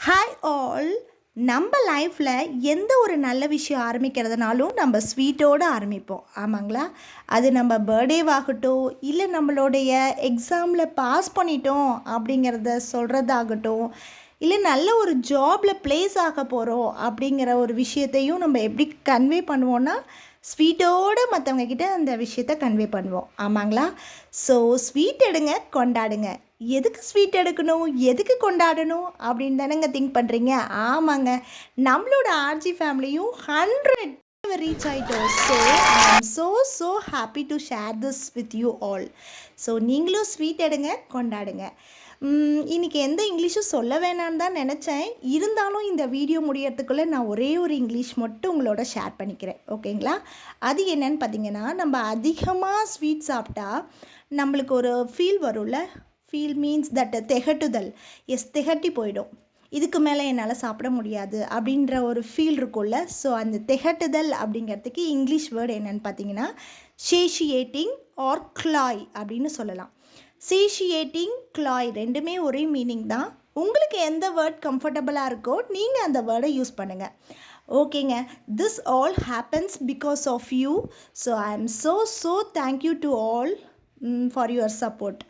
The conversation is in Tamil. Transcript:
Hi all. நம்ம லைஃப்பில் எந்த ஒரு நல்ல விஷயம் ஆரம்பிக்கிறதுனாலும் நம்ம ஸ்வீட்டோடு ஆரம்பிப்போம், ஆமாங்களா? அது நம்ம பர்த்டேவாகட்டும், இல்லை நம்மளுடைய எக்ஸாமில் பாஸ் பண்ணிட்டோம் அப்படிங்கிறத சொல்கிறதாகட்டும், இல்லை நல்ல ஒரு ஜாபில் ப்ளேஸ் ஆக போகிறோம் அப்படிங்கிற ஒரு விஷயத்தையும் நம்ம எப்படி கன்வே பண்ணுவோன்னா ஸ்வீட்டோடு மற்றவங்கக்கிட்ட அந்த விஷயத்த கன்வே பண்ணுவோம், ஆமாங்களா? ஸோ ஸ்வீட் எடுங்க, கொண்டாடுங்க. எதுக்கு ஸ்வீட் எடுக்கணும், எதுக்கு கொண்டாடணும் அப்படின்னு தானேங்க திங்க் பண்ணுறீங்க? ஆமாங்க, நம்மளோட ஆர்ஜி ஃபேமிலியும் 100 ரீச் ஆகிட்டோம். So I am so happy to share this with you all. So நீங்களும் ஸ்வீட் எடுங்க, கொண்டாடுங்க. இன்றைக்கி எந்த இங்கிலீஷும் சொல்ல வேணான்னு தான் நினச்சேன். இருந்தாலும் இந்த வீடியோ முடியறதுக்குள்ளே நான் ஒரே ஒரு இங்கிலீஷ் மட்டும் உங்களோட ஷேர் பண்ணிக்கிறேன், ஓகேங்களா? அது என்னன்னு பார்த்தீங்கன்னா, நம்ம அதிகமாக ஸ்வீட் சாப்பிட்டா நம்மளுக்கு ஒரு ஃபீல் வரும்ல. ஃபீல் மீன்ஸ் தட் திகட்டுதல். திகட்டி போயிடும். இதுக்கு மேலே என்னால் சாப்பிட முடியாது அப்படின்ற ஒரு ஃபீல் இருக்கும்ல. ஸோ அந்த திகட்டுதல் அப்படிங்கிறதுக்கு இங்கிலீஷ் வேர்டு என்னென்னு பார்த்தீங்கன்னா சேஷியேட்டிங் ஆர் கிளாய் அப்படின்னு சொல்லலாம். சேஷியேட்டிங், கிளாய் ரெண்டுமே ஒரே மீனிங் தான். உங்களுக்கு எந்த வேர்ட் கம்ஃபர்டபுளாக இருக்கோ நீங்கள் அந்த வேர்டை யூஸ் பண்ணுங்கள், ஓகேங்க. This all happens because of you. So I am so thank you to all for your support.